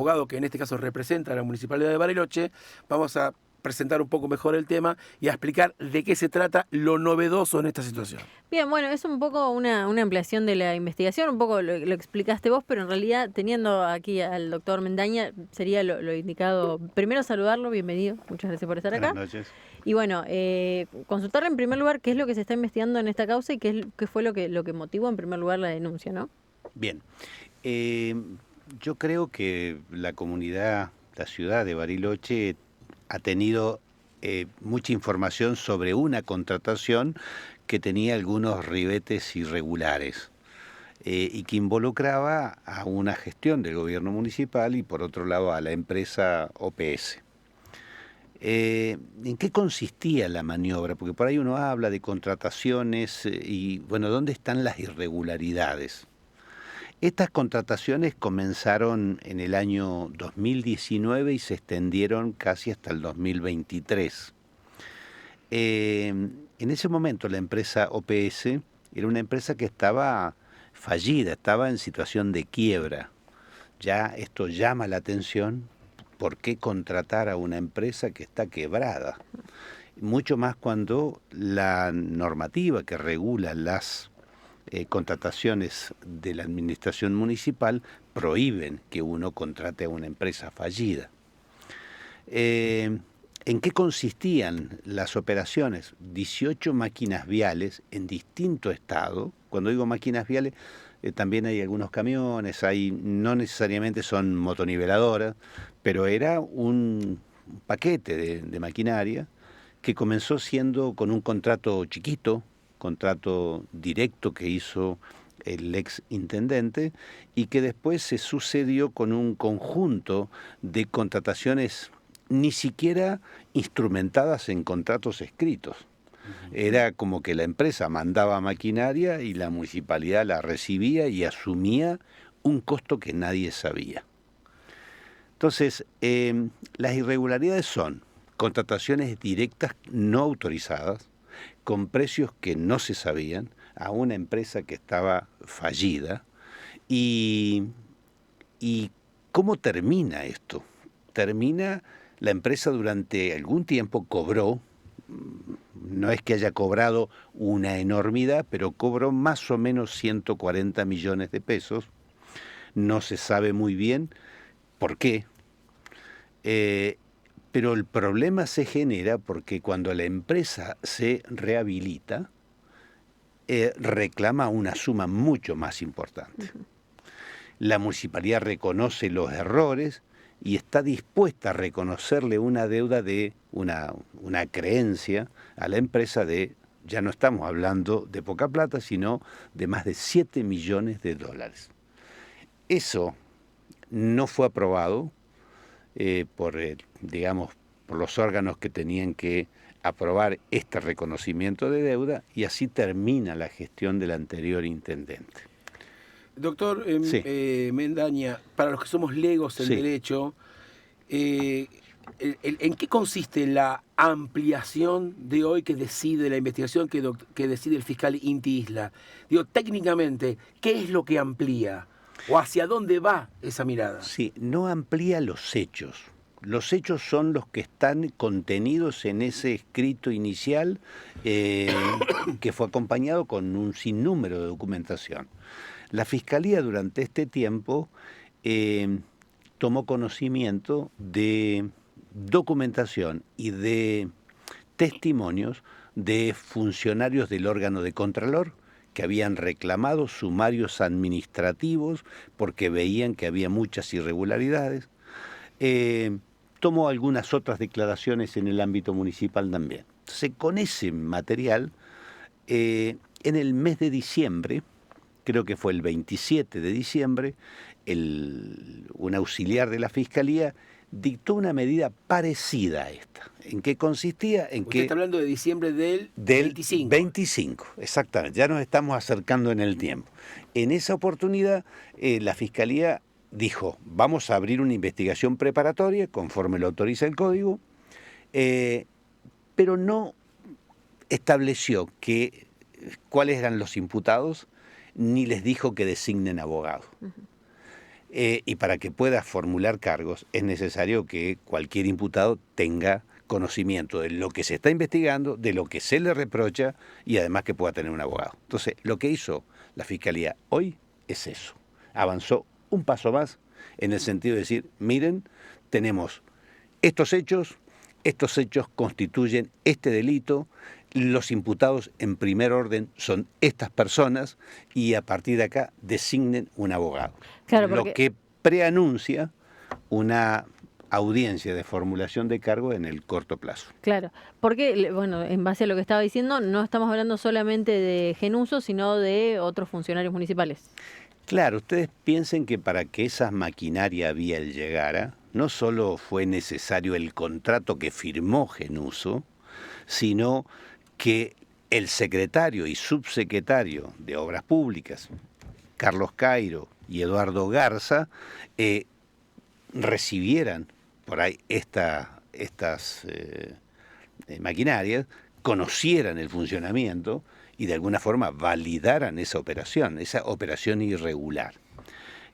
abogado que en este caso representa a la Municipalidad de Bariloche, vamos a presentar un poco mejor el tema y a explicar de qué se trata lo novedoso en esta situación. Bien, bueno, es un poco una ampliación de la investigación, un poco lo explicaste vos, pero en realidad teniendo aquí al doctor Mendaña sería lo indicado. Primero saludarlo, bienvenido, muchas gracias por estar Buenas acá. noches. Y bueno, consultarle en primer lugar qué es lo que se está investigando en esta causa y qué fue lo que motivó en primer lugar la denuncia, ¿no? Bien, eh, yo creo que la comunidad, la ciudad de Bariloche ha tenido mucha información sobre una contratación que tenía algunos ribetes irregulares y que involucraba a una gestión del gobierno municipal y por otro lado a la empresa OPS. ¿En qué consistía la maniobra? Porque por ahí uno habla de contrataciones y, bueno, ¿dónde están las irregularidades? Estas contrataciones comenzaron en el año 2019 y se extendieron casi hasta el 2023. En ese momento la empresa OPS era una empresa que estaba fallida, estaba en situación de quiebra. Ya esto llama la atención. ¿Por qué contratar a una empresa que está quebrada? Mucho más cuando la normativa que regula las contrataciones de la administración municipal prohíben que uno contrate a una empresa fallida. ¿En qué consistían las operaciones? 18 máquinas viales en distinto estado. Cuando digo máquinas viales, también hay algunos camiones, no necesariamente son motoniveladoras, pero era un paquete de maquinaria que comenzó siendo con un contrato chiquito, contrato directo que hizo el ex intendente y que después se sucedió con un conjunto de contrataciones ni siquiera instrumentadas en contratos escritos. Era como que la empresa mandaba maquinaria y la municipalidad la recibía y asumía un costo que nadie sabía. Entonces, las irregularidades son contrataciones directas no autorizadas, con precios que no se sabían, a una empresa que estaba fallida. ¿Y cómo termina esto? Termina, la empresa durante algún tiempo cobró, no es que haya cobrado una enormidad, pero cobró más o menos 140 millones de pesos. No se sabe muy bien por qué. Pero el problema se genera porque cuando la empresa se rehabilita, reclama una suma mucho más importante. La municipalidad reconoce los errores y está dispuesta a reconocerle una deuda de una creencia a la empresa de, ya no estamos hablando de poca plata, sino de más de 7 millones de dólares. Eso no fue aprobado por los órganos que tenían que aprobar este reconocimiento de deuda y así termina la gestión del anterior intendente. Doctor Sí. Mendaña, para los que somos legos en Sí. derecho, ¿en qué consiste la ampliación de hoy que decide la investigación, que decide el fiscal Inti Isla? Digo, técnicamente, ¿qué es lo que amplía? ¿O hacia dónde va esa mirada? Sí, no amplía los hechos. Los hechos son los que están contenidos en ese escrito inicial que fue acompañado con un sinnúmero de documentación. La Fiscalía durante este tiempo tomó conocimiento de documentación y de testimonios de funcionarios del órgano de Contralor que habían reclamado sumarios administrativos porque veían que había muchas irregularidades. Tomó algunas otras declaraciones en el ámbito municipal también. Entonces, con ese material, en el mes de diciembre, creo que fue el 27 de diciembre, un auxiliar de la Fiscalía dictó una medida parecida a esta. ¿En qué consistía? Usted está hablando de diciembre del 25. 25, exactamente. Ya nos estamos acercando en el tiempo. En esa oportunidad, la Fiscalía dijo, vamos a abrir una investigación preparatoria, conforme lo autoriza el Código, pero no estableció cuáles eran los imputados, ni les dijo que designen abogados. Y para que pueda formular cargos es necesario que cualquier imputado tenga conocimiento de lo que se está investigando, de lo que se le reprocha y además que pueda tener un abogado. Entonces, lo que hizo la Fiscalía hoy es eso. Avanzó un paso más en el sentido de decir, miren, tenemos estos hechos constituyen este delito, los imputados en primer orden son estas personas y a partir de acá designen un abogado. Claro, Lo que preanuncia una audiencia de formulación de cargo en el corto plazo. Claro, porque, bueno, en base a lo que estaba diciendo, no estamos hablando solamente de Genuso, sino de otros funcionarios municipales. Claro, ustedes piensen que para que esa maquinaria vial llegara, no solo fue necesario el contrato que firmó Genuso, sino que el secretario y subsecretario de Obras Públicas, Carlos Cairo y Eduardo Garza, recibieran por ahí estas maquinarias, conocieran el funcionamiento y de alguna forma validaran esa operación irregular.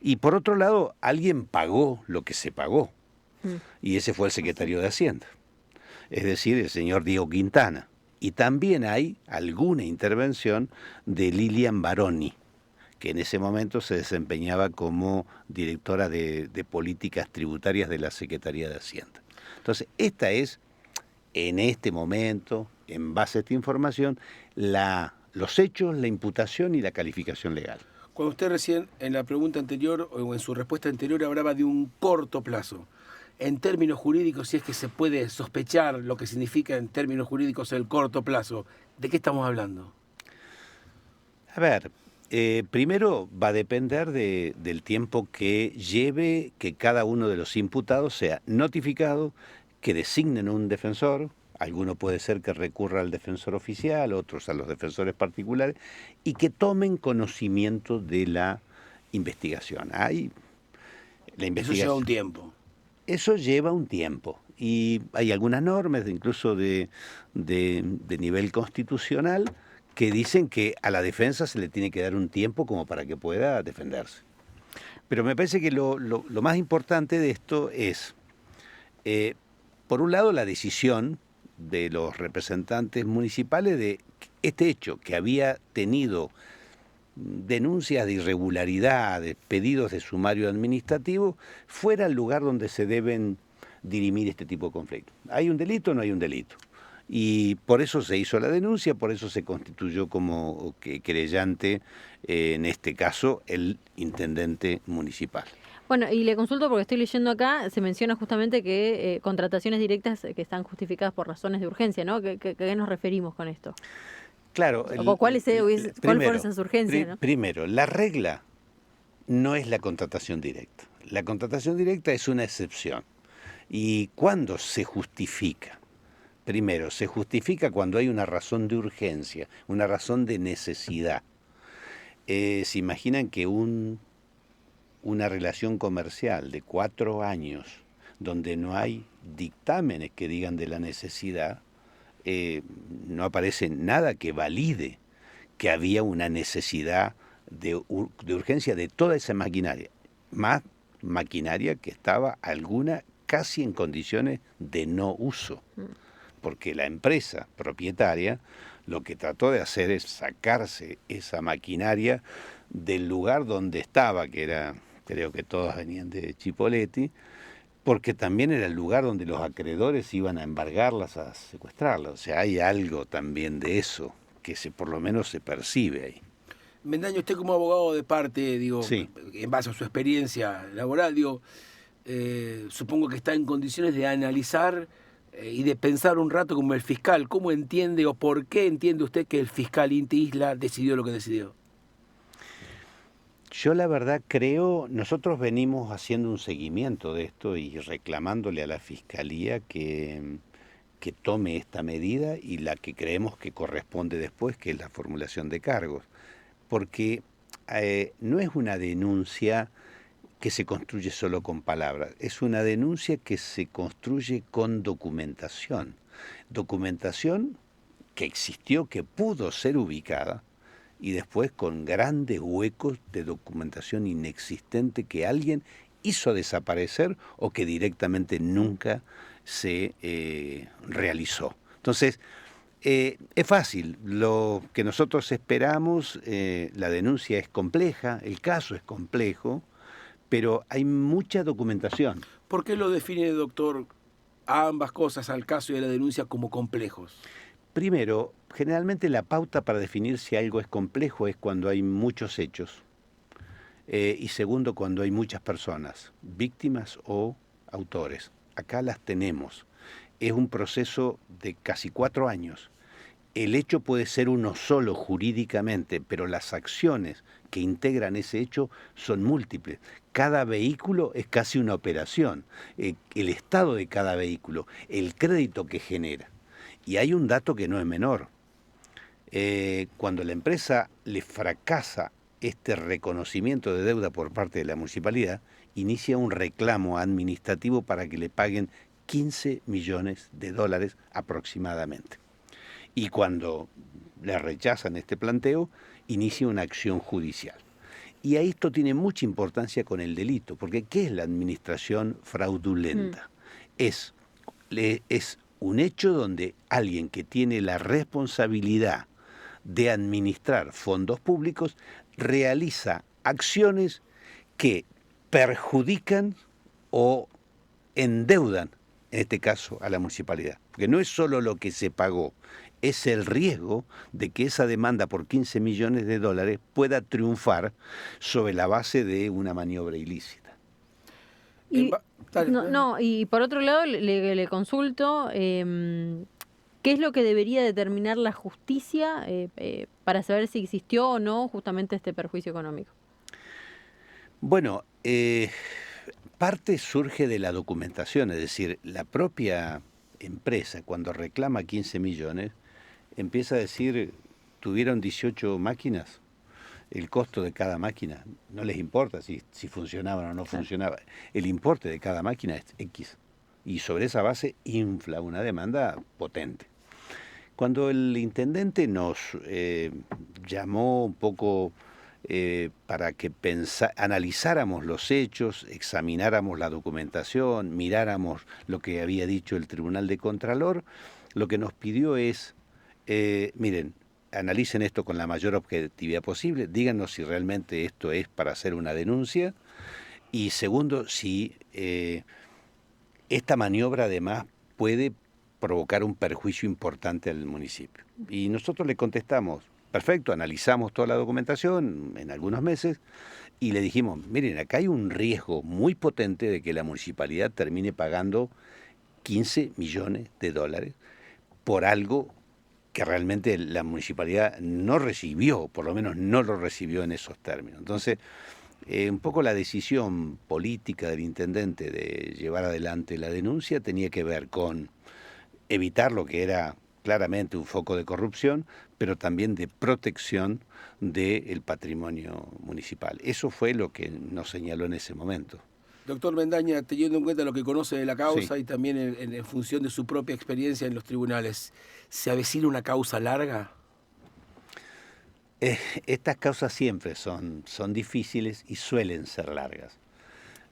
Y por otro lado, alguien pagó lo que se pagó, y ese fue el secretario de Hacienda, es decir, el señor Diego Quintana. Y también hay alguna intervención de Lilian Baroni, que en ese momento se desempeñaba como directora de políticas tributarias de la Secretaría de Hacienda. Entonces, esta es, en este momento, en base a esta información, los hechos, la imputación y la calificación legal. Cuando usted recién en la pregunta anterior o en su respuesta anterior hablaba de un corto plazo, en términos jurídicos, si es que se puede sospechar lo que significa en términos jurídicos el corto plazo, ¿de qué estamos hablando? A ver, primero va a depender del tiempo que lleve que cada uno de los imputados sea notificado, que designen un defensor. Alguno puede ser que recurra al defensor oficial, otros a los defensores particulares, y que tomen conocimiento de la investigación. Eso lleva un tiempo. Eso lleva un tiempo. Y hay algunas normas, incluso de nivel constitucional, que dicen que a la defensa se le tiene que dar un tiempo como para que pueda defenderse. Pero me parece que lo más importante de esto es, por un lado, la decisión de los representantes municipales de este hecho, que había tenido denuncias de irregularidades, pedidos de sumario administrativo, fuera el lugar donde se deben dirimir este tipo de conflictos. ¿Hay un delito o no hay un delito? Y por eso se hizo la denuncia, por eso se constituyó como querellante, en este caso, el intendente municipal. Bueno, y le consulto porque estoy leyendo acá, se menciona justamente que contrataciones directas que están justificadas por razones de urgencia, ¿no? ¿Qué nos referimos con esto? Claro. ¿Cuál fueron esas urgencias? ¿No? Primero, la regla no es la contratación directa. La contratación directa es una excepción. ¿Y cuándo se justifica? Primero, se justifica cuando hay una razón de urgencia, una razón de necesidad. ¿Se imaginan que una relación comercial de 4 años, donde no hay dictámenes que digan de la necesidad, no aparece nada que valide que había una necesidad de urgencia de toda esa maquinaria, más maquinaria que estaba alguna casi en condiciones de no uso, porque la empresa propietaria lo que trató de hacer es sacarse esa maquinaria del lugar donde estaba, que era, creo que todas venían de Chipoleti, porque también era el lugar donde los acreedores iban a embargarlas, a secuestrarlas. O sea, hay algo también de eso que por lo menos se percibe ahí. Mendaño, usted como abogado de parte, digo, sí, en base a su experiencia laboral, digo, supongo que está en condiciones de analizar y de pensar un rato como el fiscal. ¿Cómo entiende o por qué entiende usted que el fiscal Inti Isla decidió lo que decidió? Yo la verdad creo, nosotros venimos haciendo un seguimiento de esto y reclamándole a la Fiscalía que tome esta medida y la que creemos que corresponde después, que es la formulación de cargos. Porque no es una denuncia que se construye solo con palabras, es una denuncia que se construye con documentación. Documentación que existió, que pudo ser ubicada y después con grandes huecos de documentación inexistente que alguien hizo desaparecer o que directamente nunca se realizó. Entonces, es fácil, lo que nosotros esperamos, la denuncia es compleja, el caso es complejo, pero hay mucha documentación. ¿Por qué lo define, doctor, a ambas cosas, al caso y a la denuncia, como complejos? Primero, generalmente la pauta para definir si algo es complejo es cuando hay muchos hechos. Y segundo, cuando hay muchas personas, víctimas o autores. Acá las tenemos. Es un proceso de casi 4 años. El hecho puede ser uno solo jurídicamente, pero las acciones que integran ese hecho son múltiples. Cada vehículo es casi una operación. El estado de cada vehículo, el crédito que genera. Y hay un dato que no es menor. Cuando la empresa le fracasa este reconocimiento de deuda por parte de la municipalidad, inicia un reclamo administrativo para que le paguen $15 millones aproximadamente. Y cuando le rechazan este planteo, inicia una acción judicial. Y ahí esto tiene mucha importancia con el delito, porque ¿qué es la administración fraudulenta? Es un hecho donde alguien que tiene la responsabilidad de administrar fondos públicos realiza acciones que perjudican o endeudan, en este caso, a la municipalidad. Porque no es solo lo que se pagó, es el riesgo de que esa demanda por $15 millones pueda triunfar sobre la base de una maniobra ilícita. Y, y por otro lado le consulto, ¿qué es lo que debería determinar la justicia para saber si existió o no justamente este perjuicio económico? Bueno, parte surge de la documentación, es decir, la propia empresa cuando reclama 15 millones empieza a decir, tuvieron 18 máquinas, el costo de cada máquina, no les importa si funcionaban o no funcionaban, el importe de cada máquina es X, y sobre esa base infla una demanda potente. Cuando el intendente nos llamó un poco para que analizáramos los hechos, examináramos la documentación, miráramos lo que había dicho el Tribunal de Contralor, lo que nos pidió es, miren, analicen esto con la mayor objetividad posible, díganos si realmente esto es para hacer una denuncia, y segundo, si esta maniobra además puede provocar un perjuicio importante al municipio. Y nosotros le contestamos, perfecto, analizamos toda la documentación en algunos meses y le dijimos, miren, acá hay un riesgo muy potente de que la municipalidad termine pagando $15 millones por algo que realmente la municipalidad no recibió, por lo menos no lo recibió en esos términos. Entonces, un poco la decisión política del intendente de llevar adelante la denuncia tenía que ver con evitar lo que era claramente un foco de corrupción, pero también de protección del patrimonio municipal. Eso fue lo que nos señaló en ese momento. Doctor Mendaña, teniendo en cuenta lo que conoce de la causa, sí, y también en función de su propia experiencia en los tribunales, ¿se avecina una causa larga? Estas causas siempre son difíciles y suelen ser largas.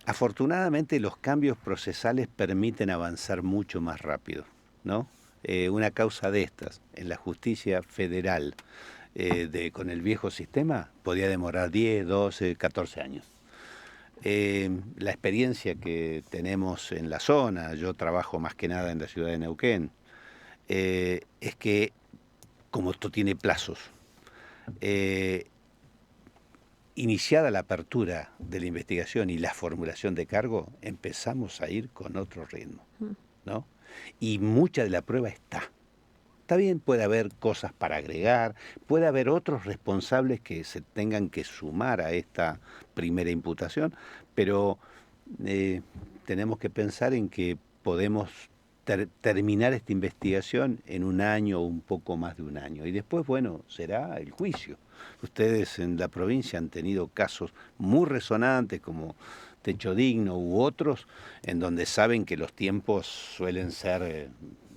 Afortunadamente los cambios procesales permiten avanzar mucho más rápido, ¿no? Una causa de estas en la justicia federal con el viejo sistema podía demorar 10, 12, 14 años. La experiencia que tenemos en la zona, yo trabajo más que nada en la ciudad de Neuquén, es que como esto tiene plazos, iniciada la apertura de la investigación y la formulación de cargo, empezamos a ir con otro ritmo, ¿no? Y mucha de la prueba está. Está bien, puede haber cosas para agregar, puede haber otros responsables que se tengan que sumar a esta primera imputación, pero tenemos que pensar en que podemos terminar esta investigación en 1 año o un poco más de 1 año. Y después, bueno, será el juicio. Ustedes en la provincia han tenido casos muy resonantes como Techo Digno u otros, en donde saben que los tiempos suelen ser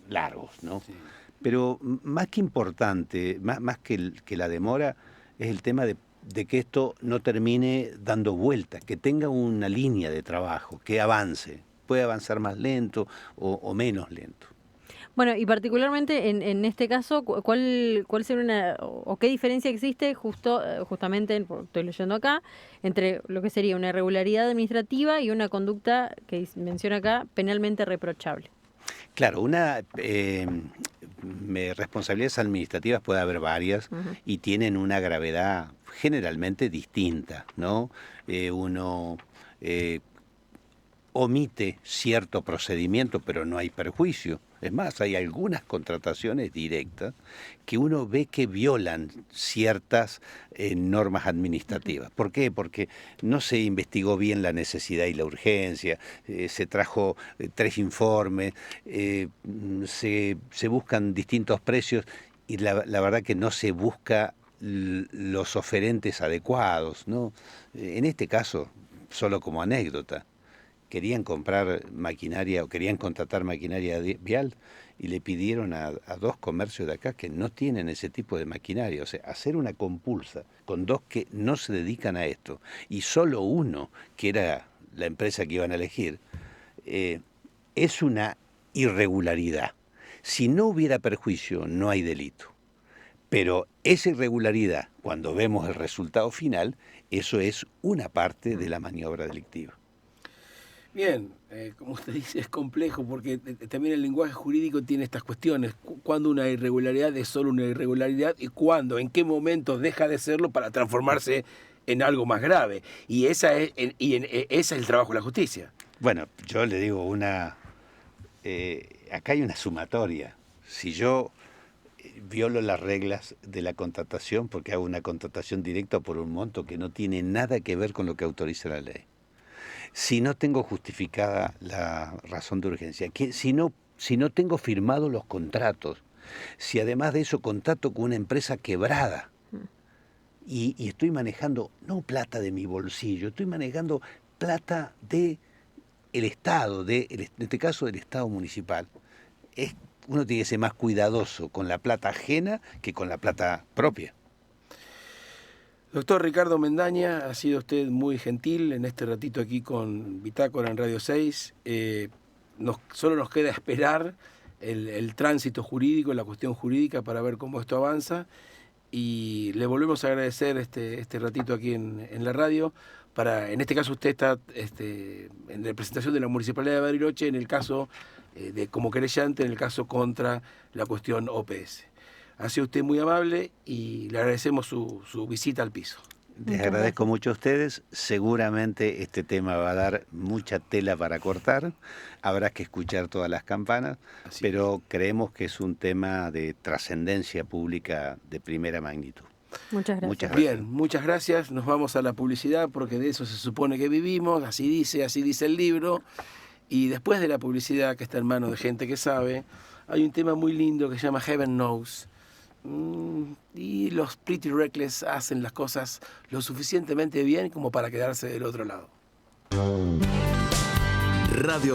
largos, ¿no? Sí. Pero más que importante, más que la demora, es el tema de que esto no termine dando vueltas, que tenga una línea de trabajo, que avance, puede avanzar más lento o menos lento. Bueno, y particularmente en este caso, ¿cuál sería o qué diferencia existe justamente, estoy leyendo acá, entre lo que sería una irregularidad administrativa y una conducta que menciona acá penalmente reprochable? Claro, responsabilidades administrativas puede haber varias y tienen una gravedad generalmente distinta, ¿no? Uno omite cierto procedimiento, pero no hay perjuicio. Es más, hay algunas contrataciones directas que uno ve que violan ciertas normas administrativas. ¿Por qué? Porque no se investigó bien la necesidad y la urgencia, se trajo 3 informes, se buscan distintos precios y la verdad que no se busca los oferentes adecuados, ¿no? En este caso, solo como anécdota, querían comprar maquinaria o querían contratar maquinaria vial y le pidieron a 2 comercios de acá que no tienen ese tipo de maquinaria. O sea, hacer una compulsa con 2 que no se dedican a esto y solo uno, que era la empresa que iban a elegir, es una irregularidad. Si no hubiera perjuicio, no hay delito. Pero esa irregularidad, cuando vemos el resultado final, eso es una parte de la maniobra delictiva. Bien, como usted dice, es complejo porque también el lenguaje jurídico tiene estas cuestiones. ¿Cuándo una irregularidad es solo una irregularidad y cuándo, en qué momento deja de serlo para transformarse en algo más grave? Y ese es el trabajo de la justicia. Bueno, yo le digo acá hay una sumatoria. Si yo violo las reglas de la contratación porque hago una contratación directa por un monto que no tiene nada que ver con lo que autoriza la ley, si no tengo justificada la razón de urgencia, si no tengo firmado los contratos, si además de eso contrato con una empresa quebrada y estoy manejando no plata de mi bolsillo, estoy manejando plata del Estado, en este caso del Estado municipal, uno tiene que ser más cuidadoso con la plata ajena que con la plata propia. Doctor Ricardo Mendaña, ha sido usted muy gentil en este ratito aquí con Bitácora en Radio 6. Solo nos queda esperar el tránsito jurídico, la cuestión jurídica para ver cómo esto avanza. Y le volvemos a agradecer este ratito aquí en la radio. En este caso usted está en representación de la Municipalidad de Bariloche en el caso como querellante, en el caso contra la cuestión OPS. Ha sido usted muy amable y le agradecemos su visita al piso. Les agradezco mucho a ustedes. Seguramente este tema va a dar mucha tela para cortar. Habrá que escuchar todas las campanas, pero creemos que es un tema de trascendencia pública de primera magnitud. Muchas gracias. Bien, muchas gracias. Nos vamos a la publicidad porque de eso se supone que vivimos. Así dice el libro. Y después de la publicidad, que está en manos de gente que sabe, hay un tema muy lindo que se llama Heaven Knows. Y los Pretty Reckless hacen las cosas lo suficientemente bien como para quedarse del otro lado. Radio